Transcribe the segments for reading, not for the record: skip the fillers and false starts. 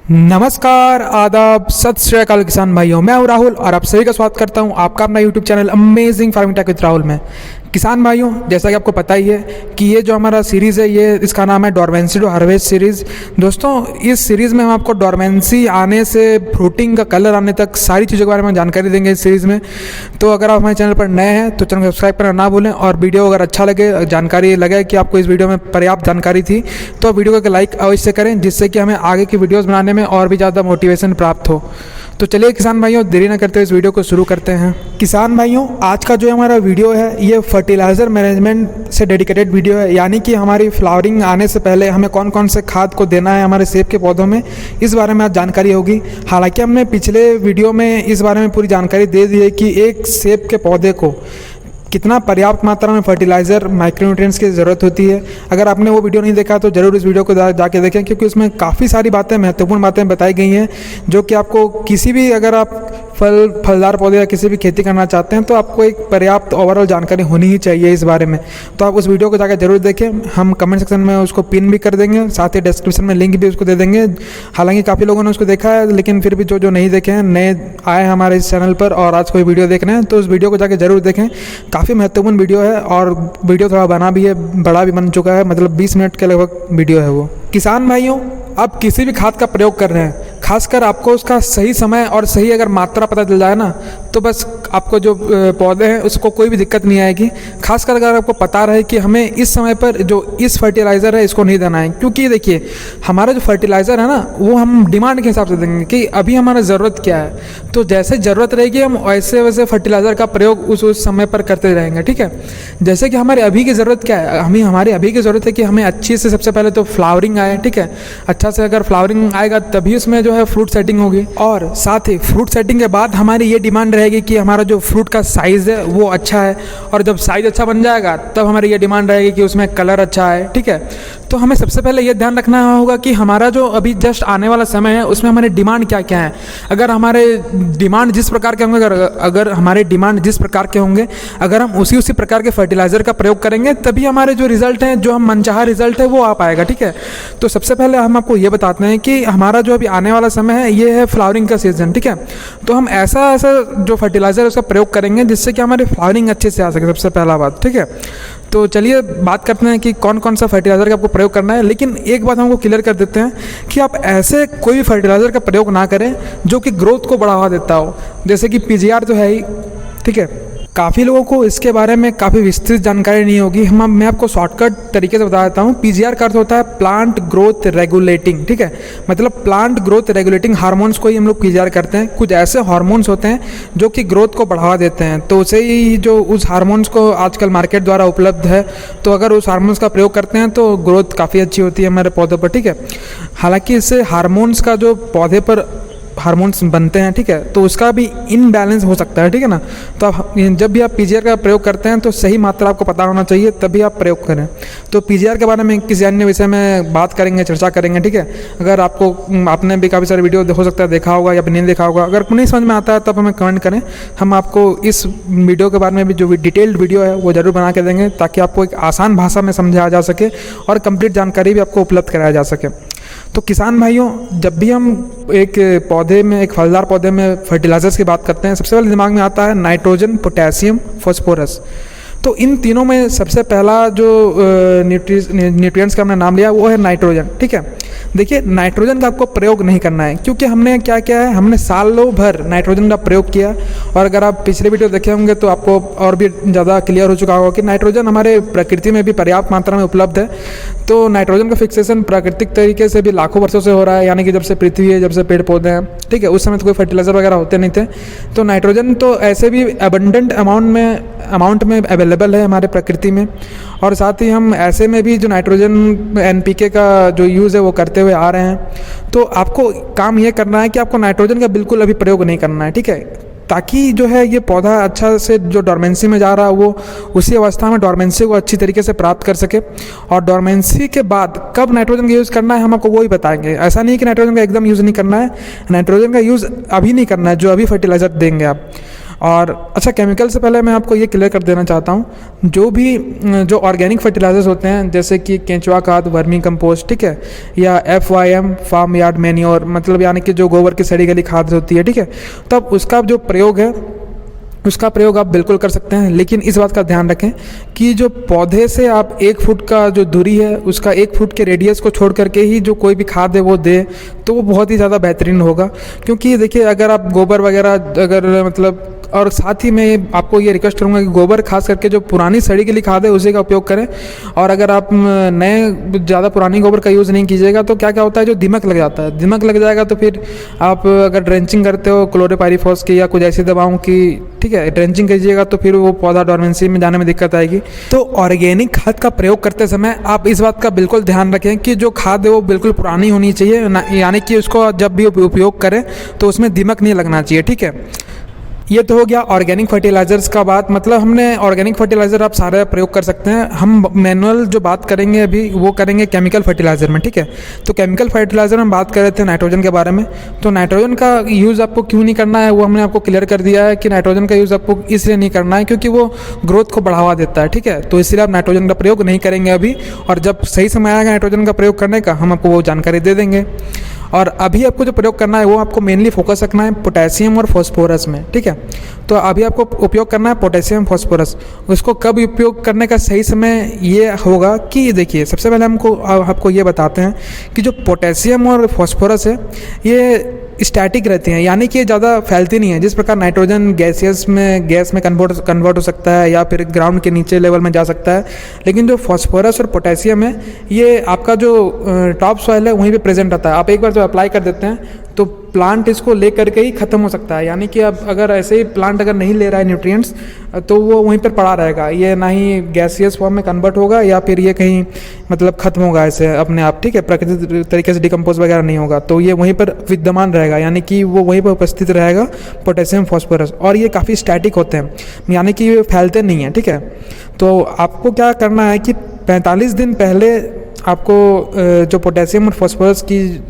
नमस्कार, आदाब, सत श्री अकाल किसान भाइयों। मैं हूं राहुल और आप सभी का स्वागत करता हूं आपका अपना YouTube channel amazing farming tech with Rahul में। किसान भाइयों, जैसा कि आपको पता ही है कि ये जो हमारा सीरीज़ है, ये इसका नाम है डोरमेंसी टू हार्वेस्ट सीरीज़। दोस्तों, इस सीरीज़ में हम आपको डोरमेंसी आने से फ्रूटिंग का कलर आने तक सारी चीज़ों के बारे में जानकारी देंगे इस सीरीज़ में। तो अगर आप हमारे चैनल पर नए हैं तो चैनल को सब्सक्राइब करना ना भूलें, और वीडियो अगर अच्छा लगे, जानकारी लगे कि आपको इस वीडियो में पर्याप्त जानकारी थी, तो वीडियो को लाइक अवश्य करें, जिससे कि हमें आगे की वीडियोज़ बनाने में और भी ज़्यादा मोटिवेशन प्राप्त हो। तो चलिए किसान भाइयों, देरी न करते हुए इस वीडियो को शुरू करते हैं। किसान भाइयों, आज का जो हमारा वीडियो है ये फर्टिलाइज़र मैनेजमेंट से डेडिकेटेड वीडियो है, यानी कि हमारी फ्लावरिंग आने से पहले हमें कौन कौन से खाद को देना है हमारे सेब के पौधों में, इस बारे में आज जानकारी होगी। हालांकि हमने पिछले वीडियो में इस बारे में पूरी जानकारी दे दी है कि एक सेब के पौधे को कितना पर्याप्त मात्रा में फर्टिलाइज़र, माइक्रोन्यूट्रिएंट्स की ज़रूरत होती है। अगर आपने वो वीडियो नहीं देखा तो ज़रूर इस वीडियो को जाके देखें, क्योंकि उसमें काफ़ी सारी बातें, महत्वपूर्ण बातें बताई गई हैं, जो कि आपको किसी भी, अगर आप फलदार पौधे या किसी भी खेती करना चाहते हैं तो आपको एक पर्याप्त ओवरऑल जानकारी होनी ही चाहिए इस बारे में। तो आप उस वीडियो को जाकर जरूर देखें। हम कमेंट सेक्शन में उसको पिन भी कर देंगे, साथ ही डिस्क्रिप्शन में लिंक भी उसको दे देंगे। हालांकि काफ़ी लोगों ने उसको देखा है, लेकिन फिर भी जो नहीं देखे हैं, नए आए हमारे इस चैनल पर और आज कोई वीडियो देख रहे हैं, तो उस वीडियो को जाकर जरूर देखें। काफ़ी महत्वपूर्ण वीडियो है और वीडियो थोड़ा बना भी है, बड़ा भी बन चुका है, मतलब 20 मिनट के लगभग वीडियो है वो। किसान भाइयों, आप किसी भी खाद का प्रयोग कर रहे हैं, खासकर आपको उसका सही समय और सही अगर मात्रा पता चल जाए ना, तो बस आपको जो पौधे हैं उसको कोई भी दिक्कत नहीं आएगी। खासकर अगर आपको पता रहे कि हमें इस समय पर जो इस फर्टिलाइज़र है इसको नहीं देना है, क्योंकि देखिए हमारा जो फर्टिलाइज़र है ना, वो हम डिमांड के हिसाब से देंगे कि अभी हमारा ज़रूरत क्या है। तो जैसे ज़रूरत रहेगी हम वैसे वैसे फर्टिलाइज़र का प्रयोग उस समय पर करते रहेंगे, ठीक है। जैसे कि हमारे अभी की ज़रूरत क्या है, हमारे अभी की ज़रूरत है कि हमें अच्छी से सबसे पहले तो फ्लावरिंग आए, ठीक है। अच्छा से अगर फ्लावरिंग आएगा तभी उसमें जो है फ्रूट सेटिंग होगी, और साथ ही फ्रूट सेटिंग के बाद हमारी ये डिमांड रहेगी कि हमारा जो फ्रूट का साइज़ है वो अच्छा है, और जब साइज़ अच्छा बन जाएगा तब हमारी ये डिमांड रहेगी कि उसमें कलर अच्छा है, ठीक है। तो हमें सबसे पहले ये ध्यान रखना होगा कि हमारा जो अभी जस्ट आने वाला समय है उसमें हमारे डिमांड क्या क्या है। अगर हमारे डिमांड जिस प्रकार के होंगे, अगर हमारे डिमांड जिस प्रकार के होंगे, अगर हम उसी प्रकार के फर्टिलाइज़र का प्रयोग करेंगे तभी हमारे जो रिजल्ट हैं, जो हम मनचाहा रिजल्ट है वो आ पाएगा, ठीक है। तो सबसे पहले हम आपको ये बताते हैं कि हमारा जो अभी आने वाला समय है ये है फ्लावरिंग का सीजन, ठीक है। तो हम ऐसा जो फर्टिलाइज़र है उसका प्रयोग करेंगे जिससे कि हमारी फ्लावरिंग अच्छे से आ सके, सबसे पहला बात, ठीक है। तो चलिए बात करते हैं कि कौन कौन सा फर्टिलाइज़र का आपको प्रयोग करना है। लेकिन एक बात हमको क्लियर कर देते हैं कि आप ऐसे कोई भी फर्टिलाइज़र का प्रयोग ना करें जो कि ग्रोथ को बढ़ावा देता हो, जैसे कि पीजीआर तो है ही, ठीक है। काफ़ी लोगों को इसके बारे में काफ़ी विस्तृत जानकारी नहीं होगी। मैं आपको शॉर्टकट तरीके से बता देता हूँ। पीजीआर का अर्थ होता है प्लांट ग्रोथ रेगुलेटिंग, ठीक है। मतलब प्लांट ग्रोथ रेगुलेटिंग हार्मोन्स को ही हम लोग पीजीआर करते हैं। कुछ ऐसे हार्मोन्स होते हैं जो कि ग्रोथ को बढ़ावा देते हैं, तो उसे ही जो उस हार्मोन्स को आजकल मार्केट द्वारा उपलब्ध है, तो अगर उस हार्मोन्स का प्रयोग करते हैं तो ग्रोथ काफ़ी अच्छी होती है हमारे पौधों पर, ठीक है। हालाँकि इससे हार्मोन्स का जो पौधे पर हार्मोन्स बनते हैं, ठीक है, तो उसका भी इनबैलेंस हो सकता है, ठीक है ना। तो आप जब भी आप पीजीआर का प्रयोग करते हैं तो सही मात्रा आपको पता होना चाहिए, तभी आप प्रयोग करें। तो पीजीआर के बारे में किसी अन्य विषय में बात करेंगे, चर्चा करेंगे, ठीक है। अगर आपने भी काफ़ी सारे वीडियो हो सकता है देखा होगा या नहीं देखा होगा, अगर नहीं समझ में आता है तब हमें कमेंट करें, हम आपको इस वीडियो के बारे में भी जो डिटेल्ड वीडियो है वो ज़रूर बना के देंगे, ताकि आपको एक आसान भाषा में समझाया जा सके और कंप्लीट जानकारी भी आपको उपलब्ध कराया जा सके। तो किसान भाइयों, जब भी हम एक पौधे में, एक फलदार पौधे में फर्टिलाइजर्स की बात करते हैं, सबसे पहले दिमाग में आता है नाइट्रोजन, पोटेशियम, फॉस्फोरस। तो इन तीनों में सबसे पहला जो न्यूट्रिएंट्स का हमने नाम लिया वो है नाइट्रोजन, ठीक है। देखिए, नाइट्रोजन का आपको प्रयोग नहीं करना है, क्योंकि हमने क्या किया है, हमने सालों भर नाइट्रोजन का प्रयोग किया। और अगर आप पिछले वीडियो देखे होंगे तो आपको और भी ज़्यादा क्लियर हो चुका होगा कि नाइट्रोजन हमारे प्रकृति में भी पर्याप्त मात्रा में उपलब्ध है। तो नाइट्रोजन का फिक्सेशन प्राकृतिक तरीके से भी लाखों वर्षों से हो रहा है, यानी कि जब से पृथ्वी है, जब से पेड़ पौधे हैं, ठीक है। उस समय तो कोई फर्टिलाइज़र वगैरह होते नहीं थे। तो नाइट्रोजन तो ऐसे भी एबंडेंट अमाउंट में अवेलेबल है हमारे प्रकृति में। और साथ ही हम ऐसे में भी जो नाइट्रोजन एनपीके का जो यूज़ है वो करते हुए आ रहे हैं। तो आपको काम ये करना है कि आपको नाइट्रोजन का बिल्कुल अभी प्रयोग नहीं करना है, ठीक है, ताकि जो है ये पौधा अच्छा से जो डोरमेंसी में जा रहा है वो उसी अवस्था में डोरमेंसी को अच्छी तरीके से प्राप्त कर सके। और डोरमेंसी के बाद कब नाइट्रोजन का यूज़ करना है हम आपको वो ही बताएंगे। ऐसा नहीं कि नाइट्रोजन का एकदम यूज़ नहीं करना है, नाइट्रोजन का यूज़ अभी नहीं करना है जो अभी फर्टिलाइज़र देंगे आप। और अच्छा, केमिकल से पहले मैं आपको ये क्लियर कर देना चाहता हूँ, जो ऑर्गेनिक फर्टिलाइजर्स होते हैं जैसे कि केंचुआ खाद, वर्मी कंपोस्ट, ठीक है, या FYM फार्म यार्ड मैन्योर, मतलब यानी कि जो गोबर की सड़ी गली खाद होती है, ठीक है, तब उसका जो प्रयोग है उसका प्रयोग आप बिल्कुल कर सकते हैं। लेकिन इस बात का ध्यान रखें कि जो पौधे से आप 1 फुट का जो दूरी है उसका 1 फुट के रेडियस को छोड़ करके ही जो कोई भी खाद है वो दे, तो वो बहुत ही ज़्यादा बेहतरीन होगा। क्योंकि देखिए, अगर आप गोबर वगैरह अगर मतलब, और साथ ही मैं आपको ये रिक्वेस्ट करूँगा कि गोबर खास करके जो पुरानी सड़ी गली खाद है उसी का उपयोग करें। और अगर आप नए ज़्यादा पुरानी गोबर का यूज़ नहीं कीजिएगा तो क्या क्या होता है, जो दीमक लग जाता है, दीमक लग जाएगा तो फिर आप अगर ड्रेंचिंग करते हो क्लोरोपाइरीफॉस की या कुछ ऐसी दवाओं की, ठीक है, ड्रेंचिंग कीजिएगा तो फिर वो पौधा डोरमेंसी में जाने में दिक्कत आएगी। तो ऑर्गेनिक खाद का प्रयोग करते समय आप इस बात का बिल्कुल ध्यान रखें कि जो खाद है वो बिल्कुल पुरानी होनी चाहिए, यानी कि उसको जब भी उपयोग करें तो उसमें दीमक नहीं लगना चाहिए, ठीक है। ये तो हो गया ऑर्गेनिक फर्टिलाइज़र्स का बात, मतलब हमने ऑर्गेनिक फर्टिलाइज़र आप सारे प्रयोग कर सकते हैं। हम मैनुअल जो बात करेंगे अभी वो करेंगे केमिकल फर्टिलाइज़र में, ठीक है। तो केमिकल फर्टिलाइज़र में बात कर रहे थे नाइट्रोजन के बारे में। तो नाइट्रोजन का यूज़ आपको क्यों नहीं करना है वो हमने आपको क्लियर कर दिया है कि नाइट्रोजन का यूज़ आपको इसलिए नहीं करना है क्योंकि वो ग्रोथ को बढ़ावा देता है, ठीक है। तो इसलिए आप नाइट्रोजन का प्रयोग नहीं करेंगे अभी, और जब सही समय आएगा नाइट्रोजन का प्रयोग करने का हम आपको वो जानकारी दे देंगे। और अभी आपको जो प्रयोग करना है वो आपको मेनली फोकस रखना है पोटेशियम और फॉस्फोरस में, ठीक है। तो अभी आपको उपयोग करना है पोटेशियम फॉस्फोरस। उसको कब उपयोग करने का सही समय ये होगा कि देखिए, सबसे पहले आपको ये बताते हैं कि जो पोटेशियम और फॉस्फोरस है ये स्टैटिक रहती हैं, यानी कि ज़्यादा फैलती नहीं है। जिस प्रकार नाइट्रोजन गैस में कन्वर्ट हो सकता है या फिर ग्राउंड के नीचे लेवल में जा सकता है, लेकिन जो फॉस्फोरस और पोटेशियम है ये आपका जो टॉप सॉइल है वहीं पे प्रेजेंट रहता है। आप एक बार जो अप्लाई कर देते हैं तो प्लांट इसको ले करके ही ख़त्म हो सकता है, यानी कि अब अगर ऐसे ही प्लांट अगर नहीं ले रहा है न्यूट्रिएंट्स तो वो वहीं पर पड़ा रहेगा, ये ना ही गैसियस फॉर्म में कन्वर्ट होगा या फिर ये कहीं मतलब ख़त्म होगा ऐसे अपने आप, ठीक है, प्राकृतिक तरीके से डिकम्पोज वगैरह नहीं होगा, तो ये वहीं पर विद्यमान रहेगा, यानी कि वो वहीं पर उपस्थित रहेगा पोटेशियम फॉस्फोरस। और ये काफ़ी स्टैटिक होते हैं, यानी कि ये फैलते नहीं हैं, ठीक है। तो आपको क्या करना है कि 45 दिन पहले आपको जो पोटेशियम और फॉस्फोरस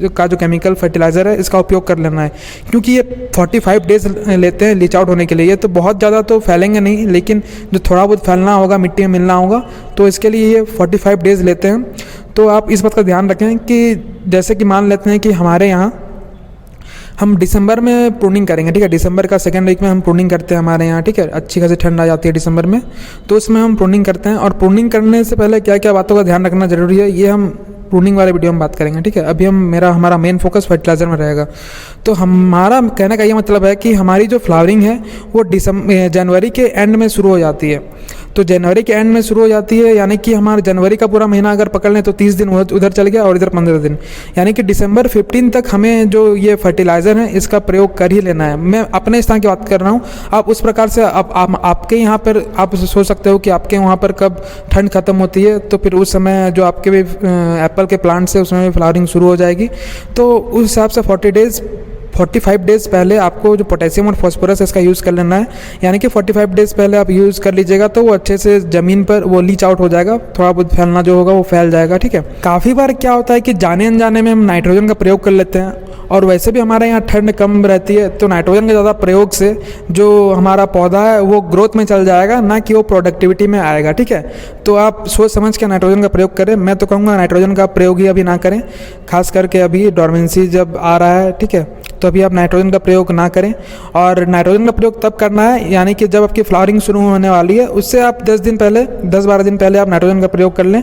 का जो केमिकल फर्टिलाइज़र है इसका उपयोग कर लेना है, क्योंकि ये 45 डेज लेते हैं लीच आउट होने के लिए। ये तो बहुत ज़्यादा तो फैलेंगे नहीं, लेकिन जो थोड़ा बहुत फैलना होगा, मिट्टी में मिलना होगा, तो इसके लिए ये 45 डेज लेते हैं। तो आप इस बात का ध्यान रखें कि जैसे कि मान लेते हैं कि हमारे यहाँ हम दिसंबर में प्रूनिंग करेंगे, ठीक है, दिसंबर का 2nd वीक में हम प्रूनिंग करते हैं हमारे यहाँ, ठीक है। अच्छी खासी ठंड आ जाती है दिसंबर में, तो उसमें हम प्रूनिंग करते हैं। और प्रूनिंग करने से पहले क्या क्या बातों का ध्यान रखना जरूरी है ये हम प्रूनिंग वाले वीडियो में बात करेंगे, ठीक है। अभी हमारा मेन फोकस फर्टिलाइज़र में रहेगा। तो हमारा कहने का ये मतलब है कि हमारी जो फ्लावरिंग है वो जनवरी के एंड में शुरू हो जाती है। तो जनवरी के एंड में शुरू हो जाती है, यानी कि हमारे जनवरी का पूरा महीना अगर पकड़ लें तो 30 दिन उधर चल गया और इधर 15 दिन, यानी कि दिसंबर 15 तक हमें जो ये फर्टिलाइज़र है इसका प्रयोग कर ही लेना है। मैं अपने स्थान की बात कर रहा हूँ, आप उस प्रकार से आपके यहाँ पर आप सोच सकते हो कि आपके वहाँ पर कब ठंड खत्म होती है, तो फिर उस समय जो आपके भी एप्पल के प्लांट्स है उसमें भी फ्लावरिंग शुरू हो जाएगी। तो उस हिसाब से 45 डेज़ पहले आपको जो पोटेशियम और फॉस्फोरस इसका यूज़ कर लेना है, यानी कि 45 डेज़ पहले आप यूज़ कर लीजिएगा तो वो अच्छे से ज़मीन पर वो लीच आउट हो जाएगा, थोड़ा बहुत फैलना जो होगा वो फैल जाएगा, ठीक है। काफ़ी बार क्या होता है कि जाने अनजाने में हम नाइट्रोजन का प्रयोग कर लेते हैं, और वैसे भी हमारे यहाँ ठंड कम रहती है, तो नाइट्रोजन के ज़्यादा प्रयोग से जो हमारा पौधा है वो ग्रोथ में चल जाएगा, ना कि वो प्रोडक्टिविटी में आएगा, ठीक है। तो आप सोच समझ के नाइट्रोजन का प्रयोग करें। मैं तो कहूँगा नाइट्रोजन का प्रयोग ही अभी ना करें, खास करके अभी डोरमेंसी जब आ रहा है, ठीक है, तो अभी आप नाइट्रोजन का प्रयोग ना करें। और नाइट्रोजन का प्रयोग तब करना है यानी कि जब आपकी फ्लावरिंग शुरू होने वाली है उससे आप 10-12 दिन पहले आप नाइट्रोजन का प्रयोग कर लें।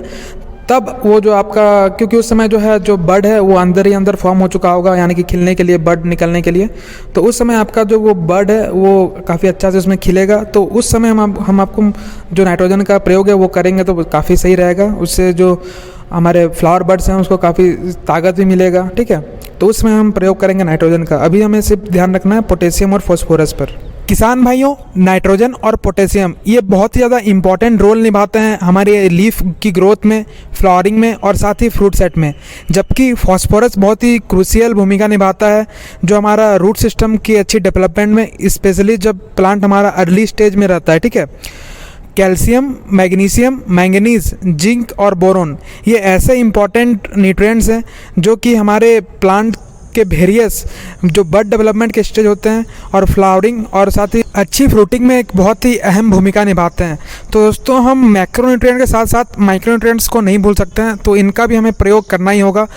तब वो जो आपका, क्योंकि उस समय जो है जो बड है वो अंदर ही अंदर फॉर्म हो चुका होगा, यानी कि खिलने के लिए, बड निकलने के लिए, तो उस समय आपका जो वो बड है वो काफ़ी अच्छा से उसमें खिलेगा। तो उस समय हम आपको जो नाइट्रोजन का प्रयोग है वो करेंगे तो काफ़ी सही रहेगा। उससे जो हमारे फ्लावर बड्स हैं उसको काफ़ी ताकत भी मिलेगा, ठीक है। तो उसमें हम प्रयोग करेंगे नाइट्रोजन का। अभी हमें सिर्फ ध्यान रखना है पोटेशियम और फॉस्फोरस पर। किसान भाइयों, नाइट्रोजन और पोटेशियम ये बहुत ही ज़्यादा इंपॉर्टेंट रोल निभाते हैं हमारे लीफ की ग्रोथ में, फ्लावरिंग में और साथ ही फ्रूट सेट में, जबकि फॉस्फोरस बहुत ही क्रूशियल भूमिका निभाता है जो हमारा रूट सिस्टम की अच्छी डेवलपमेंट में, स्पेशली जब प्लांट हमारा अर्ली स्टेज में रहता है, ठीक है। कैल्शियम, मैग्नीशियम, मैंगनीज, जिंक और बोरोन ये ऐसे इंपॉर्टेंट न्यूट्रिएंट्स हैं जो कि हमारे प्लांट के वेरियस जो बर्ड डेवलपमेंट के स्टेज होते हैं और फ्लावरिंग और साथ ही अच्छी फ्रूटिंग में एक बहुत ही अहम भूमिका निभाते हैं। तो दोस्तों हम मैक्रोन्यूट्रिएंट के साथ साथ माइक्रोन्यूट्रिएंट्स को नहीं भूल सकते हैं, तो इनका भी हमें प्रयोग करना ही होगा।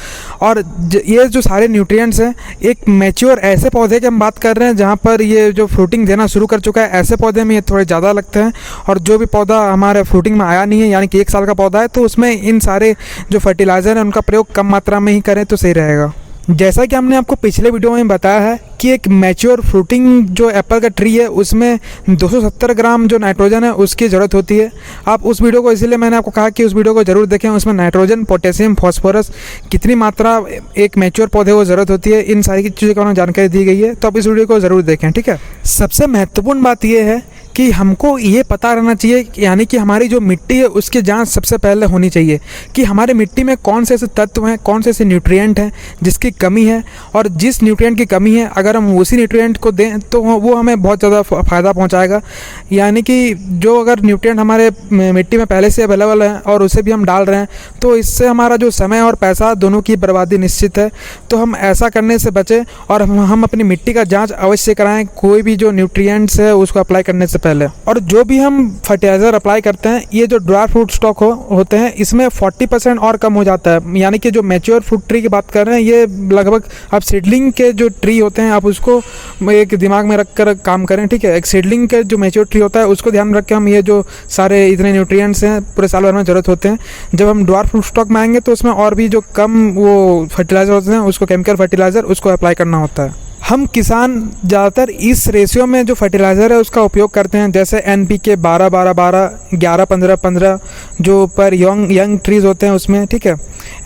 और ये जो सारे न्यूट्रिएंट्स हैं, एक मैच्योर ऐसे पौधे की हम बात कर रहे हैं जहाँ पर ये जो फ्रूटिंग देना शुरू कर चुका है, ऐसे पौधे में ये थोड़े ज़्यादा लगते हैं। और जो भी पौधा हमारे फ्रूटिंग में आया नहीं है, यानी कि 1 साल का पौधा है, तो उसमें इन सारे जो फर्टिलाइज़र हैं उनका प्रयोग कम मात्रा में ही करें तो सही रहेगा। जैसा कि हमने आपको पिछले वीडियो में बताया है कि एक मैच्योर फ्रूटिंग जो एप्पल का ट्री है उसमें 270 ग्राम जो नाइट्रोजन है उसकी ज़रूरत होती है। आप उस वीडियो को, इसीलिए मैंने आपको कहा कि उस वीडियो को ज़रूर देखें। उसमें नाइट्रोजन, पोटेशियम, फॉस्फोरस कितनी मात्रा एक मैच्योर पौधे को ज़रूरत होती है, इन सारी चीज़ों की जानकारी दी गई है। तो आप इस वीडियो को ज़रूर देखें, ठीक है। सबसे महत्वपूर्ण बात यह है कि हमको ये पता रहना चाहिए, यानी कि हमारी जो मिट्टी है उसकी जांच सबसे पहले होनी चाहिए कि हमारे मिट्टी में कौन से ऐसे तत्व हैं, कौन से ऐसे न्यूट्रिएंट हैं जिसकी कमी है। और जिस न्यूट्रिएंट की कमी है अगर हम उसी न्यूट्रिएंट को दें तो वो हमें बहुत ज़्यादा फ़ायदा पहुंचाएगा। यानी कि जो अगर न्यूट्रिएंट हमारे मिट्टी में पहले से अवेलेबल है और उसे भी हम डाल रहे हैं, तो इससे हमारा जो समय और पैसा दोनों की बर्बादी निश्चित है। तो हम ऐसा करने से बचें और हम अपनी मिट्टी का जाँच अवश्य कराएँ कोई भी जो न्यूट्रिएंट्स है उसको अप्लाई करने से पहले। और जो भी हम फर्टिलाइज़र अप्लाई करते हैं, ये जो ड्राई फ्रूट स्टॉक होते हैं इसमें 40% और कम हो जाता है। यानी कि जो मैच्योर फ्रूट ट्री की बात कर रहे हैं, ये लगभग आप सीडलिंग के जो ट्री होते हैं आप उसको एक दिमाग में रख कर काम करें, ठीक है। एक सीडलिंग के जो मैच्योर ट्री होता है उसको ध्यान में रख के हम ये जो सारे इतने न्यूट्रिएंट्स हैं पूरे साल भर में ज़रूरत होते हैं। जब हम ड्राई फ्रूट स्टॉक में आएंगे तो उसमें और भी जो कम वो फर्टिलाइज़र होते हैं उसको, केमिकल फर्टिलाइज़र, उसको अप्लाई करना होता है। हम किसान ज़्यादातर इस रेशियो में जो फर्टिलाइज़र है उसका उपयोग करते हैं, जैसे NPK 12-12-12, 11-15-15 जो पर यंग ट्रीज़ होते हैं उसमें, ठीक है।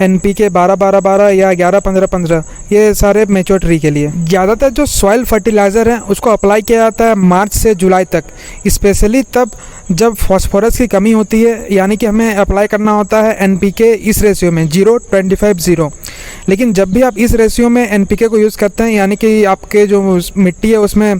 NPK 12-12-12 या 11-15-15 ये सारे मैच्योर ट्री के लिए। ज़्यादातर जो सॉइल फर्टिलाइज़र है उसको अप्लाई किया जाता है मार्च से जुलाई तक, स्पेशली तब जब फॉस्फोरस की कमी होती है। यानी कि हमें अप्लाई करना होता है NPK इस रेशियो में 0-25-0। लेकिन जब भी आप इस रेशियो में NPK को यूज़ करते हैं, यानी कि आपके जो मिट्टी है उसमें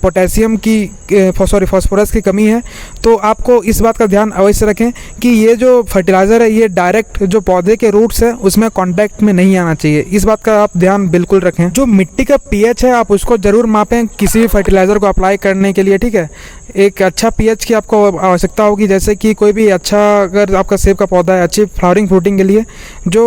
पोटेशियम की फॉस्फोरस की कमी है, तो आपको इस बात का ध्यान अवश्य रखें कि ये जो फर्टिलाइज़र है ये डायरेक्ट जो पौधे के रूट्स है उसमें कांटेक्ट में नहीं आना चाहिए। इस बात का आप ध्यान बिल्कुल रखें। जो मिट्टी का pH है आप उसको ज़रूर मापें किसी भी फर्टिलाइज़र को अप्लाई करने के लिए, ठीक है। एक अच्छा pH की आपको आवश्यकता होगी, जैसे कि कोई भी अच्छा, अगर आपका सेब का पौधा है, अच्छी फ्लावरिंग फ्रूटिंग के लिए जो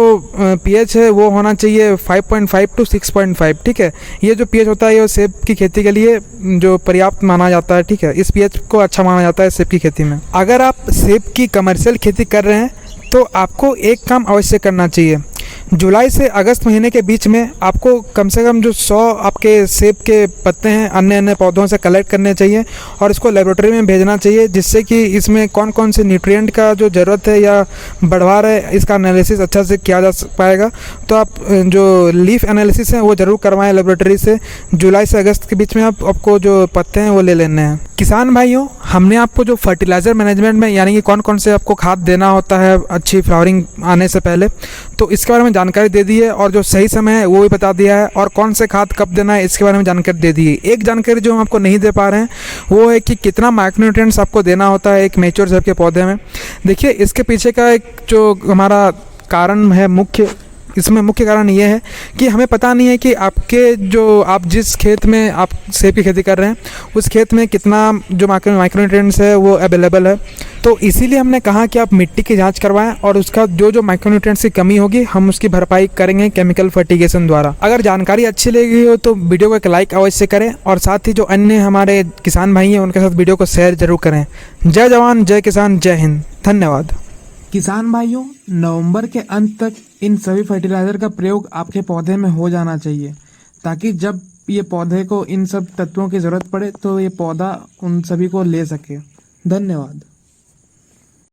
pH है वो होना चाहिए 5.5 to 6.5, ठीक है। ये जो pH होता है ये सेब की खेती के लिए जो पर्याप्त माना जाता है, ठीक है। इस pH को अच्छा माना जाता है सेब की खेती में। अगर आप सेब की कमर्शियल खेती कर रहे हैं तो आपको एक काम अवश्य करना चाहिए। जुलाई से अगस्त महीने के बीच में आपको कम से कम जो 100 आपके सेब के पत्ते हैं अन्य अन्य पौधों से कलेक्ट करने चाहिए और इसको लेबोरेटरी में भेजना चाहिए, जिससे कि इसमें कौन कौन से न्यूट्रिएंट का जो ज़रूरत है या बढ़वार है इसका एनालिसिस अच्छा से किया जा पाएगा। तो आप जो लीफ एनालिसिस है वो ज़रूर करवाएं लेबोरेटरी से। जुलाई से अगस्त के बीच में आपको जो पत्ते हैं वो ले लेने हैं। किसान भाइयों, हमने आपको जो फर्टिलाइज़र मैनेजमेंट में, यानी कि कौन कौन से आपको खाद देना होता है अच्छी फ्लावरिंग आने से पहले, तो इसके बारे में जानकारी दे दी है। और जो सही समय है वो भी बता दिया है, और कौन से खाद कब देना है इसके बारे में जानकारी दे दी है। एक जानकारी जो हम आपको नहीं दे पा रहे हैं वो है कि कितना माइक्रोन्यूट्रिएंट्स आपको देना होता है एक मैच्योर सेब के पौधे में। देखिए, इसके पीछे का एक जो हमारा कारण है इसमें मुख्य कारण ये है कि हमें पता नहीं है कि आप जिस खेत में आप सेब की खेती कर रहे हैं उस खेत में कितना जो माइक्रोन्यूट्रिएंट्स है वो अवेलेबल है। तो इसीलिए हमने कहा कि आप मिट्टी की जांच करवाएं और उसका जो माइक्रोन्यूट्रिएंट्स की कमी होगी हम उसकी भरपाई करेंगे केमिकल फर्टिगेशन द्वारा। अगर जानकारी अच्छी लगी हो तो वीडियो को एक लाइक अवश्य करें और साथ ही जो अन्य हमारे किसान भाई हैं उनके साथ वीडियो को शेयर जरूर करें। जय जवान, जय किसान, जय हिंद। धन्यवाद। किसान भाइयों, नवंबर के अंत तक इन सभी फर्टिलाइज़र का प्रयोग आपके पौधे में हो जाना चाहिए, ताकि जब ये पौधे को इन सब तत्वों की ज़रूरत पड़े तो ये पौधा उन सभी को ले सके। धन्यवाद।